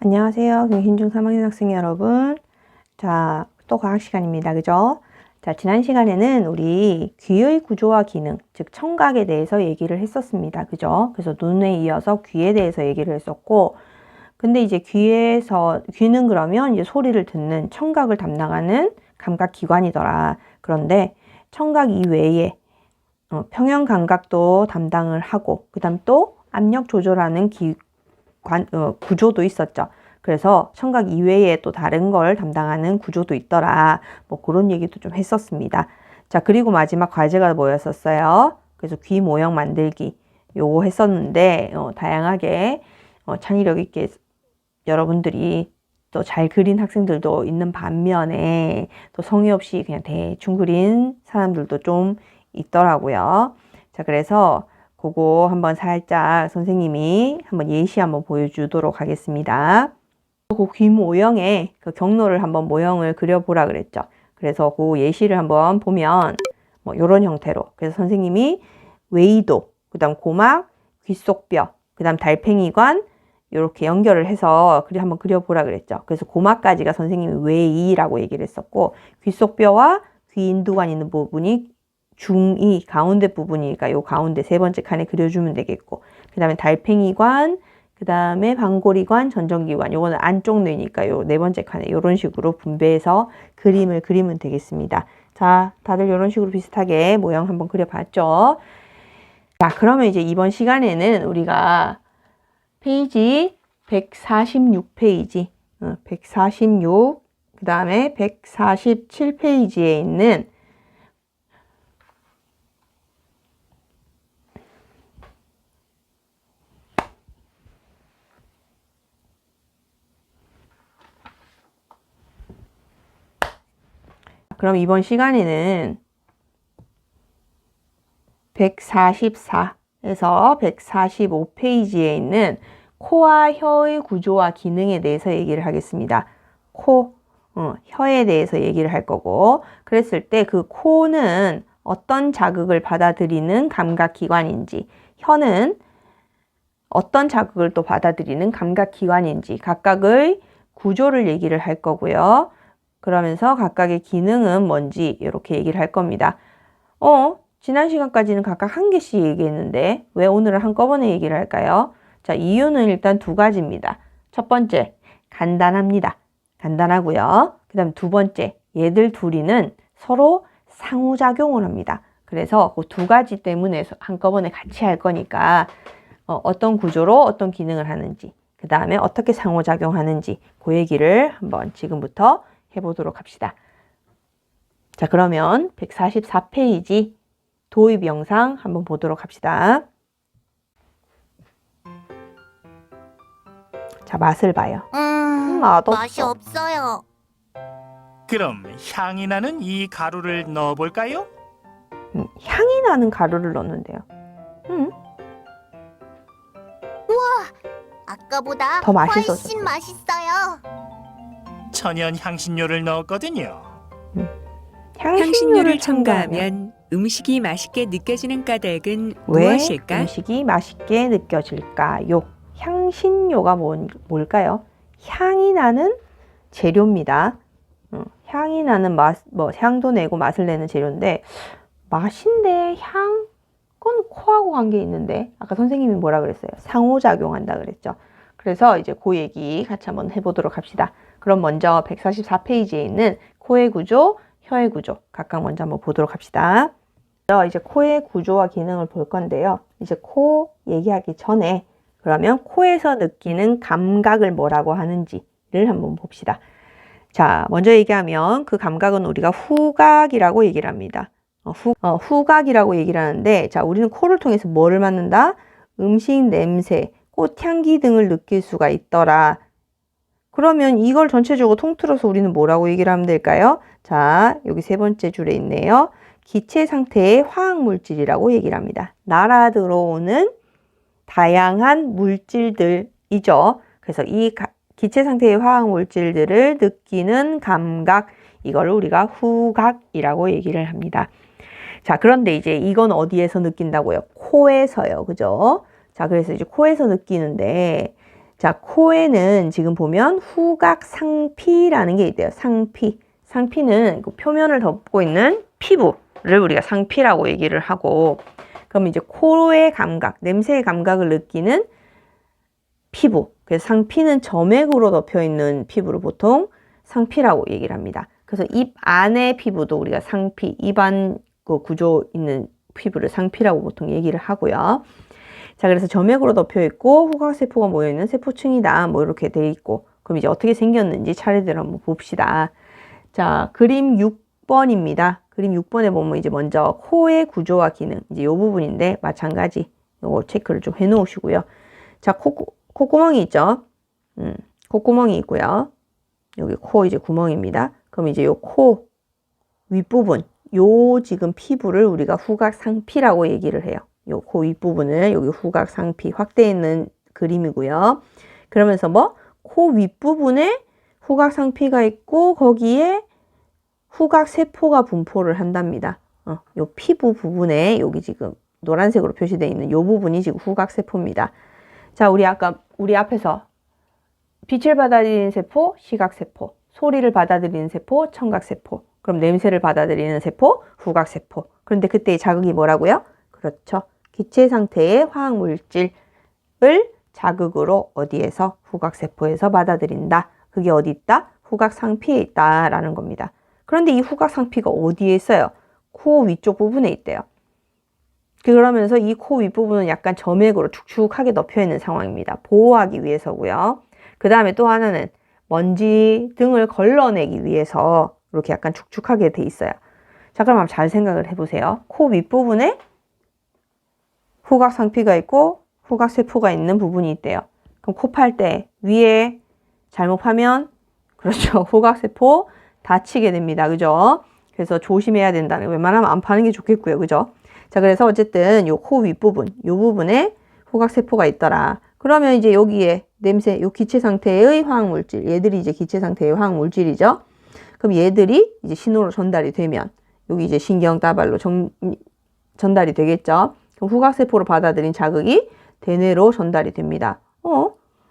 안녕하세요. 경신중 3학년 학생 여러분. 자, 또 과학 시간입니다. 그죠? 자, 지난 시간에는 우리 귀의 구조와 기능, 즉 청각에 대해서 얘기를 했었습니다. 그죠? 그래서 눈에 이어서 귀에 대해서 얘기를 했었고, 근데 이제 귀는 그러면 이제 소리를 듣는 청각을 담당하는 감각 기관이더라. 그런데 청각 이외에 평형 감각도 담당을 하고, 그 다음 또 압력 조절하는 구조도 있었죠. 그래서 청각 이외에 또 다른 걸 담당하는 구조도 있더라. 뭐 그런 얘기도 좀 했었습니다. 자, 그리고 마지막 과제가 뭐였었어요? 그래서 귀 모형 만들기 요거 했었는데 다양하게 창의력 있게 여러분들이 또 잘 그린 학생들도 있는 반면에 또 성의 없이 그냥 대충 그린 사람들도 좀 있더라고요. 자, 그래서 그거 한번 살짝 선생님이 한번 예시 한번 보여주도록 하겠습니다. 그 귀 모형에 그 경로를 한번 모형을 그려보라 그랬죠. 그래서 그 예시를 한번 보면 뭐 이런 형태로. 그래서 선생님이 웨이도, 그 다음 고막, 귓속뼈, 그 다음 달팽이관 이렇게 연결을 해서 한번 그려보라 그랬죠. 그래서 고막까지가 선생님이 웨이라고 얘기를 했었고, 귓속뼈와 귀 인두관 있는 부분이 중이 가운데 부분이니까 요 가운데 세 번째 칸에 그려주면 되겠고, 그 다음에 달팽이관, 그 다음에 방골이관, 전정기관, 요거는 안쪽 뇌니까 요 네 번째 칸에 요런 식으로 분배해서 그림을 그리면 되겠습니다. 자, 다들 요런 식으로 비슷하게 모형 한번 그려봤죠? 자, 그러면 이제 이번 시간에는 우리가 페이지 146페이지, 146, 그 다음에 147페이지에 있는 그럼 이번 시간에는 144에서 145페이지에 있는 코와 혀의 구조와 기능에 대해서 얘기를 하겠습니다. 혀에 대해서 얘기를 할 거고, 그랬을 때 그 코는 어떤 자극을 받아들이는 감각기관인지, 혀는 어떤 자극을 또 받아들이는 감각기관인지 각각의 구조를 얘기를 할 거고요. 그러면서 각각의 기능은 뭔지 이렇게 얘기를 할 겁니다. 지난 시간까지는 각각 한 개씩 얘기했는데 왜 오늘은 한꺼번에 얘기를 할까요? 자, 이유는 일단 두 가지입니다. 첫 번째, 간단합니다. 간단하고요. 그 다음 두 번째, 얘들 둘이는 서로 상호작용을 합니다. 그래서 그 두 가지 때문에 한꺼번에 같이 할 거니까 어떤 구조로 어떤 기능을 하는지, 그 다음에 어떻게 상호작용하는지 그 얘기를 한번 지금부터 해보도록 합시다. 자, 그러면 144페이지 도입 영상 한번 보도록 합시다. 자, 맛을 봐요. 맛이 없어요. 그럼 향이 나는 이 가루를 넣어볼까요? 향이 나는 가루를 넣는데요. 아까보다 더 맛있어졌어요. 훨씬 맛있어요. 천연 향신료를 넣었거든요. 향신료를 첨가하면 음식이 맛있게 느껴지는 까닭은 왜 무엇일까? 음식이 맛있게 느껴질까요? 향신료가 뭘까요? 향이 나는 재료입니다. 향이 나는 향도 내고 맛을 내는 재료인데, 맛인데 그건 코하고 관계 있는데, 아까 선생님이 뭐라 그랬어요? 상호작용한다 그랬죠. 그래서 이제 그 얘기 같이 한번 해보도록 합시다. 그럼 먼저 144페이지에 있는 코의 구조, 혀의 구조 각각 먼저 한번 보도록 합시다. 이제 코의 구조와 기능을 볼 건데요. 이제 코 얘기하기 전에 그러면 코에서 느끼는 감각을 뭐라고 하는지를 한번 봅시다. 자, 먼저 얘기하면 그 감각은 우리가 후각이라고 얘기를 합니다. 후각이라고 얘기를 하는데, 자, 우리는 코를 통해서 뭐를 맡는다? 음식 냄새, 꽃향기 등을 느낄 수가 있더라. 그러면 이걸 전체적으로 통틀어서 우리는 뭐라고 얘기를 하면 될까요? 자, 여기 세 번째 줄에 있네요. 기체 상태의 화학물질이라고 얘기를 합니다. 날아 들어오는 다양한 물질들이죠. 그래서 이 기체 상태의 화학물질들을 느끼는 감각, 이걸 우리가 후각이라고 얘기를 합니다. 자, 그런데 이제 이건 어디에서 느낀다고요? 코에서요. 그죠? 자, 그래서 이제 코에서 느끼는데, 자, 코에는 지금 보면 후각상피라는 게 있대요. 상피. 상피는 그 표면을 덮고 있는 피부를 우리가 상피라고 얘기를 하고, 그럼 이제 코의 감각, 냄새의 감각을 느끼는 피부. 그래서 상피는 점액으로 덮여 있는 피부를 보통 상피라고 얘기를 합니다. 그래서 입 안의 피부도 우리가 상피, 입안 그 구조 있는 피부를 상피라고 보통 얘기를 하고요. 자, 그래서 점액으로 덮여 있고 후각세포가 모여 있는 세포층이다. 뭐 이렇게 돼 있고, 그럼 이제 어떻게 생겼는지 차례대로 한번 봅시다. 자, 그림 6번입니다. 그림 6번에 보면 이제 먼저 코의 구조와 기능, 이제 이 부분인데 마찬가지 요거 체크를 좀 해 놓으시고요. 자, 콧구멍이 있죠. 콧구멍이 있고요. 여기 코 이제 구멍입니다. 그럼 이제 요 코 윗부분, 요 지금 피부를 우리가 후각상피라고 얘기를 해요. 요 코 윗부분을 여기 후각상피 확대해 있는 그림이고요. 그러면서 뭐 코 윗부분에 후각상피가 있고 거기에 후각세포가 분포를 한답니다. 요 피부 부분에 여기 지금 노란색으로 표시되어 있는 요 부분이 지금 후각세포입니다. 자, 우리 아까 우리 앞에서 빛을 받아들이는 세포, 시각세포, 소리를 받아들이는 세포, 청각세포, 그럼 냄새를 받아들이는 세포, 후각세포. 그런데 그때의 자극이 뭐라고요? 그렇죠. 기체 상태의 화학물질을 자극으로 어디에서? 후각세포에서 받아들인다. 그게 어디 있다? 후각상피에 있다라는 겁니다. 그런데 이 후각상피가 어디에 있어요? 코 위쪽 부분에 있대요. 그러면서 이 코 윗부분은 약간 점액으로 축축하게 덮여 있는 상황입니다. 보호하기 위해서고요. 그 다음에 또 하나는 먼지 등을 걸러내기 위해서 이렇게 약간 축축하게 돼 있어요. 자, 그럼 한번 잘 생각을 해보세요. 코 윗부분에 후각상피가 있고 후각세포가 있는 부분이 있대요. 그럼 코 팔 때 위에 잘못 파면 그렇죠. 후각세포 다치게 됩니다. 그죠? 그래서 조심해야 된다는, 웬만하면 안 파는 게 좋겠고요. 그죠? 자, 그래서 어쨌든 요 코 윗부분, 요 부분에 후각세포가 있더라. 그러면 이제 여기에 냄새, 요 기체 상태의 화학물질, 얘들이 이제 기체 상태의 화학물질이죠. 그럼 얘들이 이제 신호로 전달이 되면 여기 이제 신경다발로 전달이 되겠죠. 그럼 후각세포로 받아들인 자극이 대뇌로 전달이 됩니다.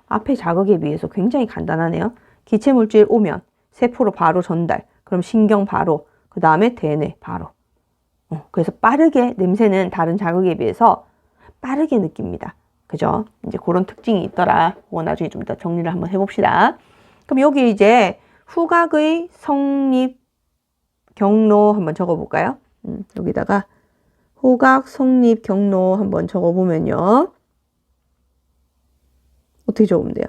앞에 자극에 비해서 굉장히 간단하네요. 기체물질 오면 세포로 바로 전달, 그럼 신경 바로, 그 다음에 대뇌 바로. 그래서 빠르게, 냄새는 다른 자극에 비해서 빠르게 느낍니다. 그죠? 이제 그런 특징이 있더라. 그거 나중에 좀 더 정리를 한번 해봅시다. 그럼 여기 이제 후각의 성립 경로 한번 적어볼까요? 여기다가 후각 성립 경로 한번 적어보면요. 어떻게 적으면 돼요?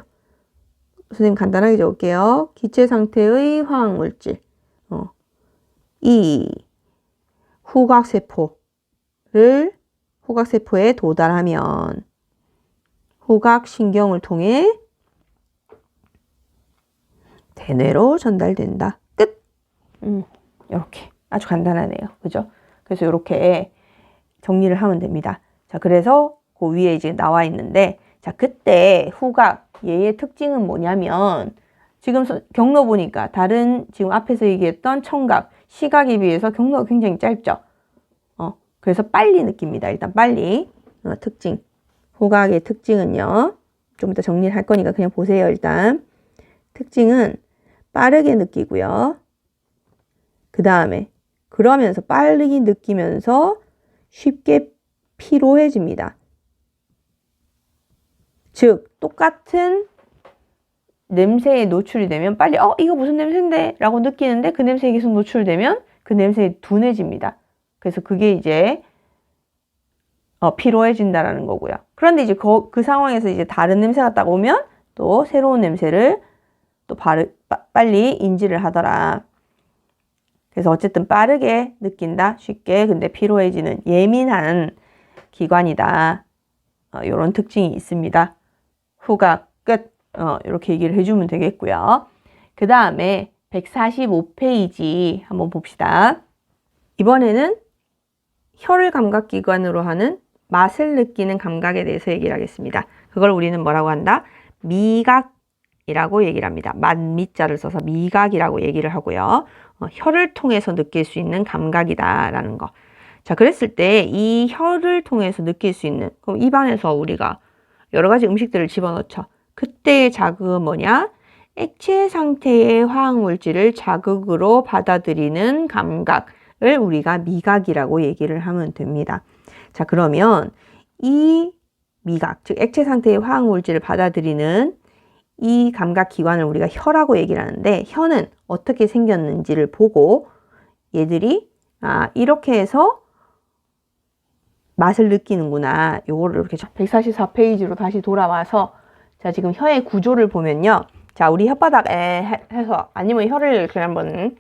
선생님 간단하게 적을게요. 기체 상태의 화학물질. 이 후각세포에 도달하면 후각신경을 통해 대뇌로 전달된다. 끝! 이렇게 아주 간단하네요. 그죠? 그래서 이렇게 정리를 하면 됩니다. 자, 그래서 그 위에 이제 나와 있는데, 자, 그때 후각, 얘의 특징은 뭐냐면, 지금 경로 보니까 다른 지금 앞에서 얘기했던 청각, 시각에 비해서 경로가 굉장히 짧죠. 그래서 빨리 느낍니다. 일단 빨리. 특징. 후각의 특징은요. 좀 이따 정리를 할 거니까 그냥 보세요. 일단. 특징은 빠르게 느끼고요. 그 다음에 그러면서 빠르게 느끼면서 쉽게 피로해집니다. 즉 똑같은 냄새에 노출이 되면 빨리 이거 무슨 냄새인데? 라고 느끼는데 그 냄새에 계속 노출되면 그 냄새에 둔해집니다. 그래서 그게 이제 피로해진다라는 거고요. 그런데 이제 그 상황에서 이제 다른 냄새가 딱 오면 또 새로운 냄새를 또 빨리 인지를 하더라. 그래서 어쨌든 빠르게 느낀다, 쉽게, 근데 피로해지는 예민한 기관이다. 이런 특징이 있습니다. 후각 끝. 이렇게 얘기를 해주면 되겠고요. 그 다음에 145페이지 한번 봅시다. 이번에는 혀를 감각기관으로 하는 맛을 느끼는 감각에 대해서 얘기를 하겠습니다. 그걸 우리는 뭐라고 한다? 미각이라고 얘기를 합니다. 맛미자를 써서 미각이라고 얘기를 하고요. 혀를 통해서 느낄 수 있는 감각이다라는 거. 자, 그랬을 때 이 혀를 통해서 느낄 수 있는, 그럼 입안에서 우리가 여러 가지 음식들을 집어넣죠. 그때의 자극은 뭐냐? 액체 상태의 화학물질을 자극으로 받아들이는 감각을 우리가 미각이라고 얘기를 하면 됩니다. 자, 그러면 이 미각, 즉 액체 상태의 화학물질을 받아들이는 이 감각기관을 우리가 혀라고 얘기를 하는데, 혀는 어떻게 생겼는지를 보고 얘들이 이렇게 해서 맛을 느끼는구나. 요거를 이렇게 144페이지로 다시 돌아와서, 자, 지금 혀의 구조를 보면요. 자, 우리 혓바닥에 해서, 아니면 혀를 이렇게 한번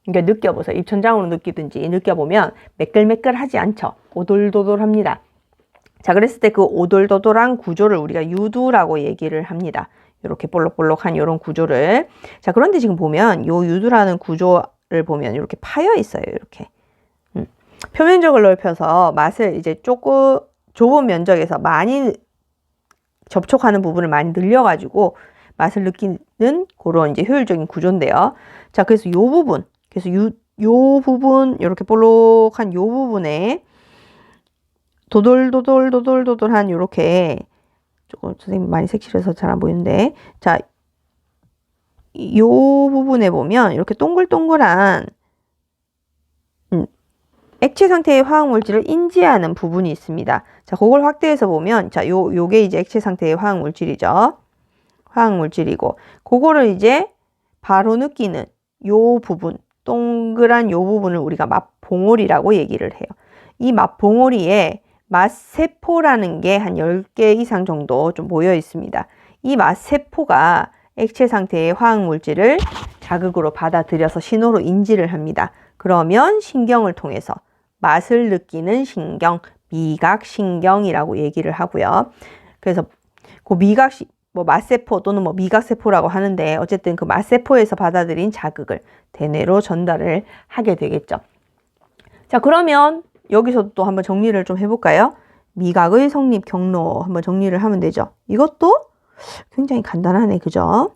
느껴보세요. 입천장으로 느끼든지 느껴보면 매끌매끌하지 않죠. 오돌도돌합니다. 자, 그랬을 때 그 오돌도돌한 구조를 우리가 유두라고 얘기를 합니다. 이렇게 볼록볼록한 이런 구조를. 자, 그런데 지금 보면 요 유두라는 구조를 보면 이렇게 파여 있어요. 이렇게. 표면적을 넓혀서 맛을 이제 조금 좁은 면적에서 많이 접촉하는 부분을 많이 늘려가지고 맛을 느끼는 그런 이제 효율적인 구조인데요. 자, 그래서 요 부분, 그래서 요 부분, 이렇게 볼록한 요 부분에 도돌도돌도돌도돌한 요렇게, 조금 선생님 많이 색칠해서 잘 안 보이는데, 자, 요 부분에 보면 이렇게 동글동글한 액체 상태의 화학물질을 인지하는 부분이 있습니다. 자, 그걸 확대해서 보면, 자, 요게 이제 액체 상태의 화학물질이죠. 화학물질이고, 그거를 이제 바로 느끼는 요 부분, 동그란 요 부분을 우리가 맛봉오리라고 얘기를 해요. 이 맛봉오리에 맛세포라는 게 한 10개 이상 정도 좀 모여 있습니다. 이 맛세포가 액체 상태의 화학물질을 자극으로 받아들여서 신호로 인지를 합니다. 그러면 신경을 통해서 맛을 느끼는 신경, 미각신경이라고 얘기를 하고요. 그래서 그 맛세포 또는 미각세포라고 하는데, 어쨌든 그 맛세포에서 받아들인 자극을 대뇌로 전달을 하게 되겠죠. 자, 그러면 여기서 또 한번 정리를 좀 해볼까요? 미각의 성립 경로 한번 정리를 하면 되죠. 이것도 굉장히 간단하네, 그죠?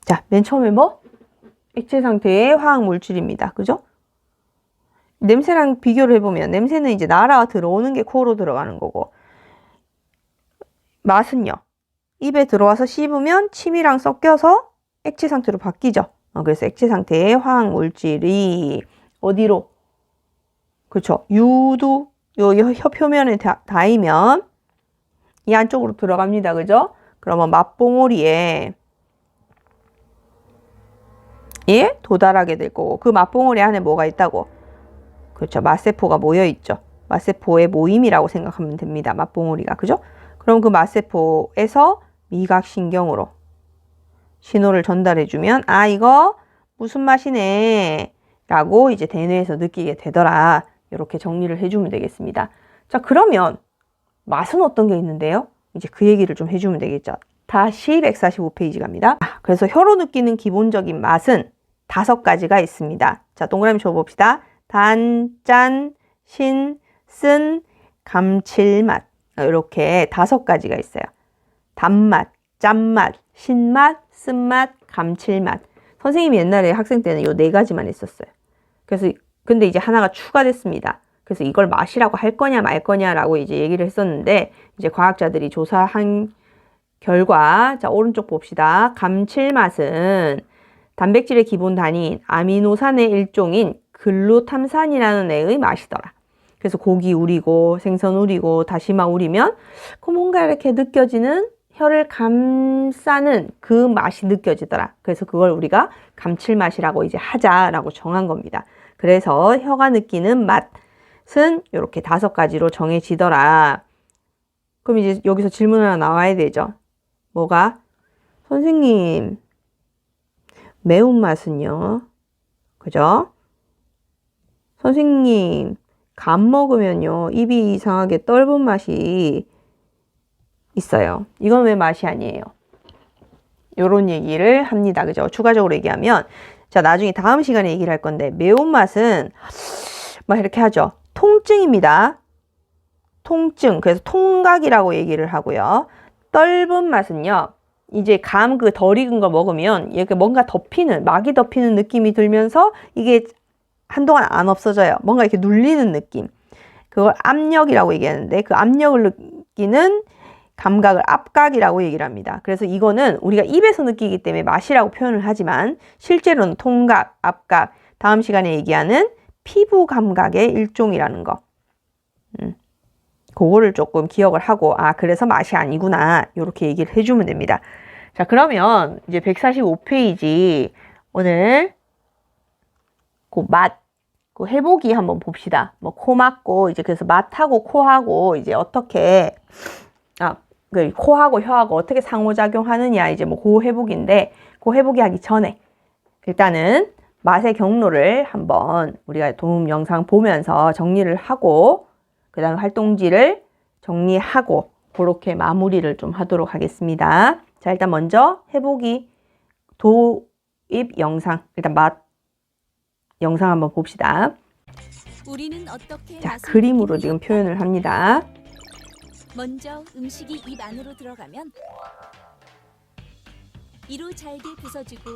자, 맨 처음에 액체 상태의 화학물질입니다. 그죠? 냄새랑 비교를 해보면, 냄새는 이제 날아 들어오는 게 코로 들어가는 거고, 맛은요, 입에 들어와서 씹으면 침이랑 섞여서 액체 상태로 바뀌죠. 그래서 액체 상태의 화학물질이 어디로? 그렇죠. 유두, 혀 표면에 닿으면 이 안쪽으로 들어갑니다. 그죠? 그러면 맛봉오리에 도달하게 될 거고, 그 맛봉오리 안에 뭐가 있다고? 그렇죠. 맛세포가 모여 있죠. 맛세포의 모임이라고 생각하면 됩니다. 맛봉오리가. 그죠? 그럼 그 맛세포에서 미각신경으로 신호를 전달해주면, 이거 무슨 맛이네 라고 이제 대뇌에서 느끼게 되더라. 이렇게 정리를 해주면 되겠습니다. 자, 그러면 맛은 어떤 게 있는데요? 이제 그 얘기를 좀 해주면 되겠죠. 다시 145페이지 갑니다. 그래서 혀로 느끼는 기본적인 맛은 5가지가 있습니다. 자, 동그라미 줘봅시다. 단, 짠, 신, 쓴, 감칠맛. 이렇게 5가지가 있어요. 단맛, 짠맛, 신맛, 쓴맛, 감칠맛. 선생님이 옛날에 학생 때는 요 4가지만 있었어요. 그래서 근데 이제 하나가 추가됐습니다. 그래서 이걸 맛이라고 할 거냐 말 거냐라고 이제 얘기를 했었는데, 이제 과학자들이 조사한 결과, 자, 오른쪽 봅시다. 감칠맛은 단백질의 기본 단위인 아미노산의 일종인 글루탐산이라는 애의 맛이더라. 그래서 고기 우리고 생선 우리고 다시마 우리면 그 뭔가 이렇게 느껴지는, 혀를 감싸는 그 맛이 느껴지더라. 그래서 그걸 우리가 감칠맛이라고 이제 하자라고 정한 겁니다. 그래서 혀가 느끼는 맛은 이렇게 5가지로 정해지더라. 그럼 이제 여기서 질문 하나 나와야 되죠. 뭐가? 선생님, 매운맛은요? 그죠? 선생님, 감 먹으면요, 입이 이상하게 떫은 맛이 있어요. 이건 왜 맛이 아니에요? 요런 얘기를 합니다. 그죠? 추가적으로 얘기하면, 자, 나중에 다음 시간에 얘기를 할 건데, 매운맛은 막 이렇게 하죠. 통증입니다. 통증. 그래서 통각이라고 얘기를 하고요. 떫은 맛은요, 이제 감 그 덜 익은 거 먹으면 이렇게 뭔가 덮이는, 막이 덮이는 느낌이 들면서 이게 한동안 안 없어져요. 뭔가 이렇게 눌리는 느낌. 그걸 압력이라고 얘기하는데, 그 압력을 느끼는 감각을 앞각이라고 얘기를 합니다. 그래서 이거는 우리가 입에서 느끼기 때문에 맛이라고 표현을 하지만 실제로는 통각, 앞각, 다음 시간에 얘기하는 피부 감각의 일종이라는 거. 그거를 조금 기억을 하고 그래서 맛이 아니구나 이렇게 얘기를 해주면 됩니다. 자, 그러면 이제 145페이지 오늘 그 맛, 그 해보기 한번 봅시다. 뭐 코 막고 이제 그래서 맛하고 코하고 이제 어떻게 그 코하고 혀하고 어떻게 상호작용하느냐 이제 뭐 그 해보기인데 그 해보기 하기 전에 일단은 맛의 경로를 한번 우리가 도움 영상 보면서 정리를 하고 그 다음 활동지를 정리하고 그렇게 마무리를 좀 하도록 하겠습니다. 자, 일단 먼저 해보기 도입 영상 일단 맛 영상 한번 봅시다. 우리는 어떻게 자, 맛을 그림으로 느끼는지 지금 표현을 합니다. 먼저 음식이 입 안으로 들어가면 이로 잘게 부서지고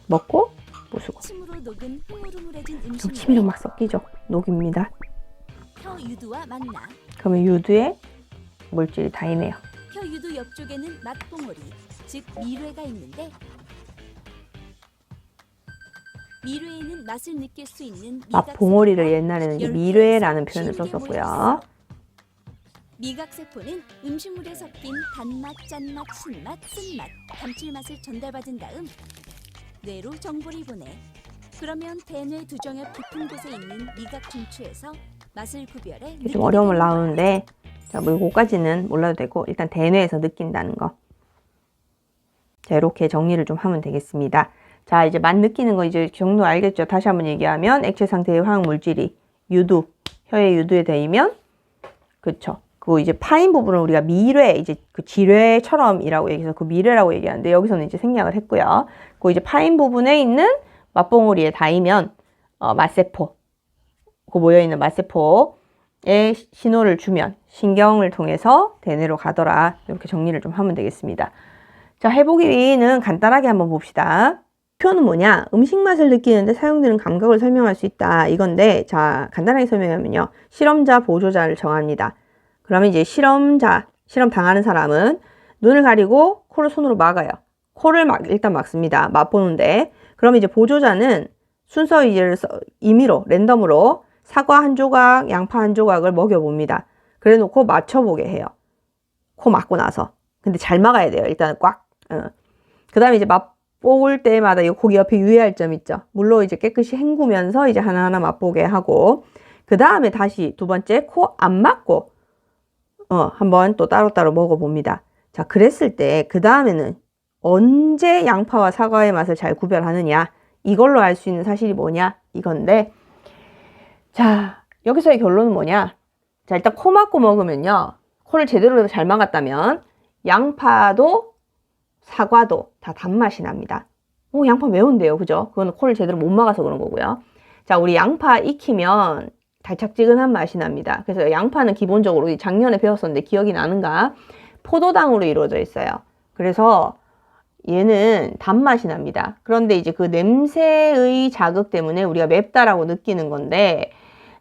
먹고 부수고 침으로 녹은 흐물흐물해진 좀 음식 치미랑 막 섞이죠. 녹입니다. 혀 유두와 만나 그러면 유두에 물질이 다 있네요. 혀 유두 옆쪽에는 맛봉오리 즉 미뢰가 있는데 미뢰에는 맛을 느낄 수 있는 맛봉오리를 옛날에는 이제 미뢰라는 표현을 썼었고요. 미각세포는 음식물에 섞인 단맛, 짠맛, 신맛, 쓴맛, 감칠맛을 전달받은 다음 뇌로 정보를 보내. 그러면 대뇌 두정엽 깊은 곳에 있는 미각 중추에서 맛을 구별해 좀 어려움을 나오는데 자, 뭐 요거까지는 몰라도 되고 일단 대뇌에서 느낀다는 거. 자, 이렇게 정리를 좀 하면 되겠습니다. 자, 이제 맛 느끼는 거 이제 경로 알겠죠? 다시 한번 얘기하면 액체 상태의 화학 물질이 유두, 혀의 유두에 닿으면 그쵸? 그 이제 파인 부분을 우리가 미뢰, 이제 그 지뢰처럼이라고 얘기해서 그 미뢰라고 얘기하는데 여기서는 이제 생략을 했고요. 그 이제 파인 부분에 있는 맛봉오리에 닿으면 맛세포, 그 모여있는 맛세포에 신호를 주면 신경을 통해서 대뇌로 가더라. 이렇게 정리를 좀 하면 되겠습니다. 자, 해보기는 간단하게 한번 봅시다. 표는 뭐냐? 음식 맛을 느끼는데 사용되는 감각을 설명할 수 있다. 이건데, 자, 간단하게 설명하면요. 실험자, 보조자를 정합니다. 그러면 이제 실험 당하는 사람은 눈을 가리고 코를 손으로 막아요. 코를 일단 막습니다. 맛보는데. 그러면 이제 보조자는 순서 임의로, 랜덤으로 사과 한 조각, 양파 한 조각을 먹여봅니다. 그래 놓고 맞춰보게 해요. 코 막고 나서. 근데 잘 막아야 돼요. 일단 꽉. 그 다음에 이제 맛볼 때마다 이 고기 옆에 유의할 점 있죠. 물로 이제 깨끗이 헹구면서 이제 하나하나 맛보게 하고, 그 다음에 다시 두 번째 코 안 막고, 한번 또 따로따로 먹어봅니다. 자, 그랬을 때, 그 다음에는 언제 양파와 사과의 맛을 잘 구별하느냐, 이걸로 알 수 있는 사실이 뭐냐, 이건데, 자, 여기서의 결론은 뭐냐? 자, 일단 코 막고 먹으면요, 코를 제대로 잘 막았다면, 양파도 사과도 다 단맛이 납니다. 양파 매운데요, 그죠? 그거는 코를 제대로 못 막아서 그런 거고요. 자, 우리 양파 익히면 달짝지근한 맛이 납니다. 그래서 양파는 기본적으로 작년에 배웠었는데 기억이 나는가? 포도당으로 이루어져 있어요. 그래서 얘는 단맛이 납니다. 그런데 이제 그 냄새의 자극 때문에 우리가 맵다라고 느끼는 건데,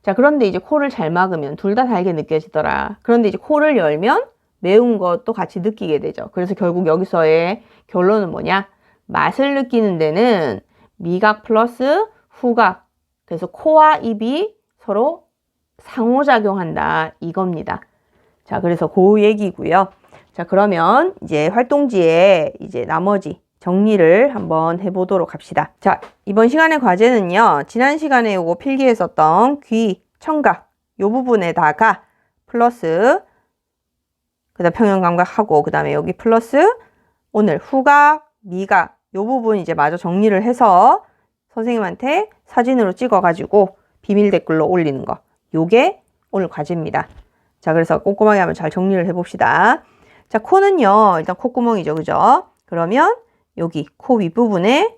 자, 그런데 이제 코를 잘 막으면 둘 다 달게 느껴지더라. 그런데 이제 코를 열면 매운 것도 같이 느끼게 되죠. 그래서 결국 여기서의 결론은 뭐냐? 맛을 느끼는 데는 미각 플러스 후각. 그래서 코와 입이 서로 상호작용한다. 이겁니다. 자, 그래서 그 얘기고요. 자, 그러면 이제 활동지에 이제 나머지 정리를 한번 해보도록 합시다. 자, 이번 시간의 과제는요. 지난 시간에 요거 필기에 썼던 귀, 청각 요 부분에다가 플러스 그 다음 평형감각하고 그 다음에 여기 플러스 오늘 후각, 미각 요 부분 이제 마저 정리를 해서 선생님한테 사진으로 찍어가지고 비밀 댓글로 올리는 거. 요게 오늘 과제입니다. 자, 그래서 꼼꼼하게 한번 잘 정리를 해봅시다. 자, 코는요. 일단 콧구멍이죠. 그죠? 그러면 여기 코 윗부분에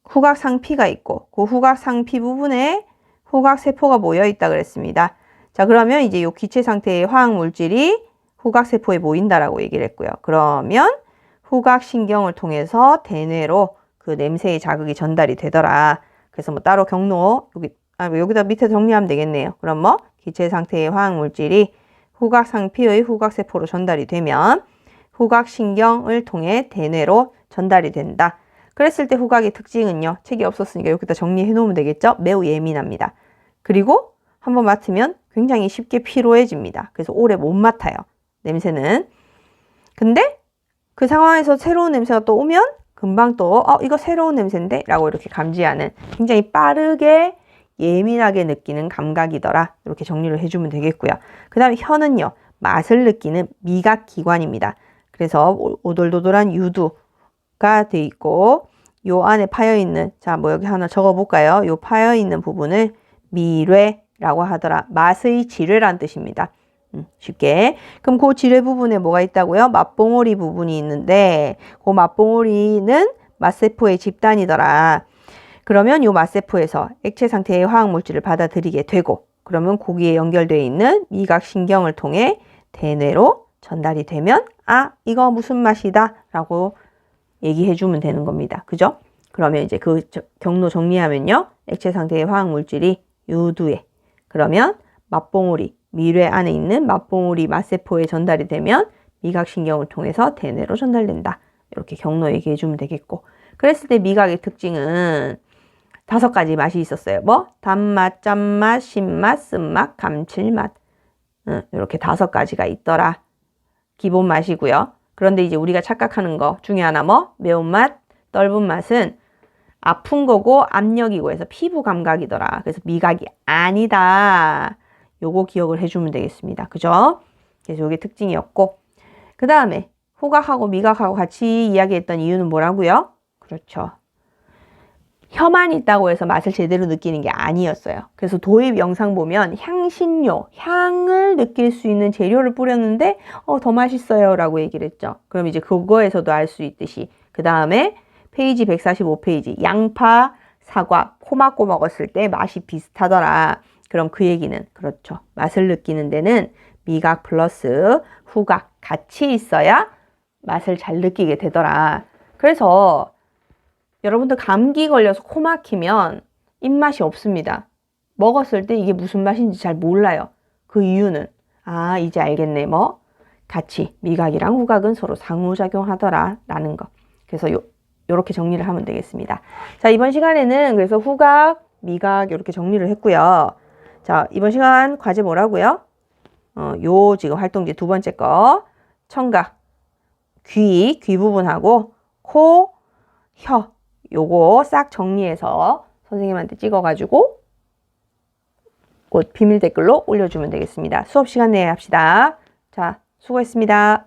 후각 상피가 있고 그 후각 상피 부분에 후각 세포가 모여 있다 그랬습니다. 자, 그러면 이제 요 기체 상태의 화학 물질이 후각 세포에 모인다라고 얘기를 했고요. 그러면 후각 신경을 통해서 대뇌로 그 냄새의 자극이 전달이 되더라. 그래서 뭐 따로 경로 여기다 밑에 정리하면 되겠네요. 그럼 뭐 기체 상태의 화학 물질이 후각상피의 후각세포로 전달이 되면 후각신경을 통해 대뇌로 전달이 된다. 그랬을 때 후각의 특징은요. 책이 없었으니까 여기다 정리해 놓으면 되겠죠? 매우 예민합니다. 그리고 한번 맡으면 굉장히 쉽게 피로해집니다. 그래서 오래 못 맡아요. 냄새는. 근데 그 상황에서 새로운 냄새가 또 오면 금방 또 이거 새로운 냄새인데? 라고 이렇게 감지하는 굉장히 빠르게 예민하게 느끼는 감각이더라. 이렇게 정리를 해주면 되겠고요. 그 다음에 혀는요. 맛을 느끼는 미각기관입니다. 그래서 오돌도돌한 유두가 돼 있고 요 안에 파여있는 자 뭐 여기 하나 적어볼까요? 요 파여있는 부분을 미뢰라고 하더라. 맛의 지뢰란 뜻입니다. 쉽게. 그럼 그 지뢰 부분에 뭐가 있다고요? 맛봉오리 부분이 있는데 그 맛봉오리는 맛세포의 집단이더라. 그러면 요 맛세포에서 액체 상태의 화학물질을 받아들이게 되고 그러면 거기에 연결되어 있는 미각신경을 통해 대뇌로 전달이 되면 이거 무슨 맛이다 라고 얘기해 주면 되는 겁니다. 그죠? 그러면 이제 그 경로 정리하면요. 액체 상태의 화학물질이 유두에 그러면 맛봉오리 미뢰 안에 있는 맛봉오리 맛세포에 전달이 되면 미각신경을 통해서 대뇌로 전달된다. 이렇게 경로 얘기해 주면 되겠고 그랬을 때 미각의 특징은 5가지 맛이 있었어요. 뭐? 단맛, 짠맛, 신맛, 쓴맛, 감칠맛. 이렇게 5가지가 있더라. 기본 맛이고요. 그런데 이제 우리가 착각하는 거 중에 하나 뭐? 매운맛, 떫은 맛은 아픈 거고 압력이고 해서 피부 감각이더라. 그래서 미각이 아니다. 요거 기억을 해주면 되겠습니다. 그죠? 그래서 요게 특징이었고 그 다음에 후각하고 미각하고 같이 이야기했던 이유는 뭐라고요? 그렇죠. 혀만 있다고 해서 맛을 제대로 느끼는 게 아니었어요. 그래서 도입 영상 보면 향신료, 향을 느낄 수 있는 재료를 뿌렸는데 더 맛있어요 라고 얘기를 했죠. 그럼 이제 그거에서도 알 수 있듯이 그 다음에 페이지 145페이지 양파, 사과, 코막고 먹었을 때 맛이 비슷하더라. 그럼 그 얘기는 그렇죠. 맛을 느끼는 데는 미각 플러스 후각 같이 있어야 맛을 잘 느끼게 되더라. 그래서 여러분들 감기 걸려서 코 막히면 입맛이 없습니다. 먹었을 때 이게 무슨 맛인지 잘 몰라요. 그 이유는 이제 알겠네. 뭐 같이 미각이랑 후각은 서로 상호작용하더라 라는 거. 그래서 요렇게 정리를 하면 되겠습니다. 자, 이번 시간에는 그래서 후각, 미각 이렇게 정리를 했고요. 자, 이번 시간 과제 뭐라고요? 요 지금 활동지 2번째 거 청각, 귀 부분하고 코, 혀 요거 싹 정리해서 선생님한테 찍어가지고 곧 비밀 댓글로 올려주면 되겠습니다. 수업 시간 내에 합시다. 자, 수고했습니다.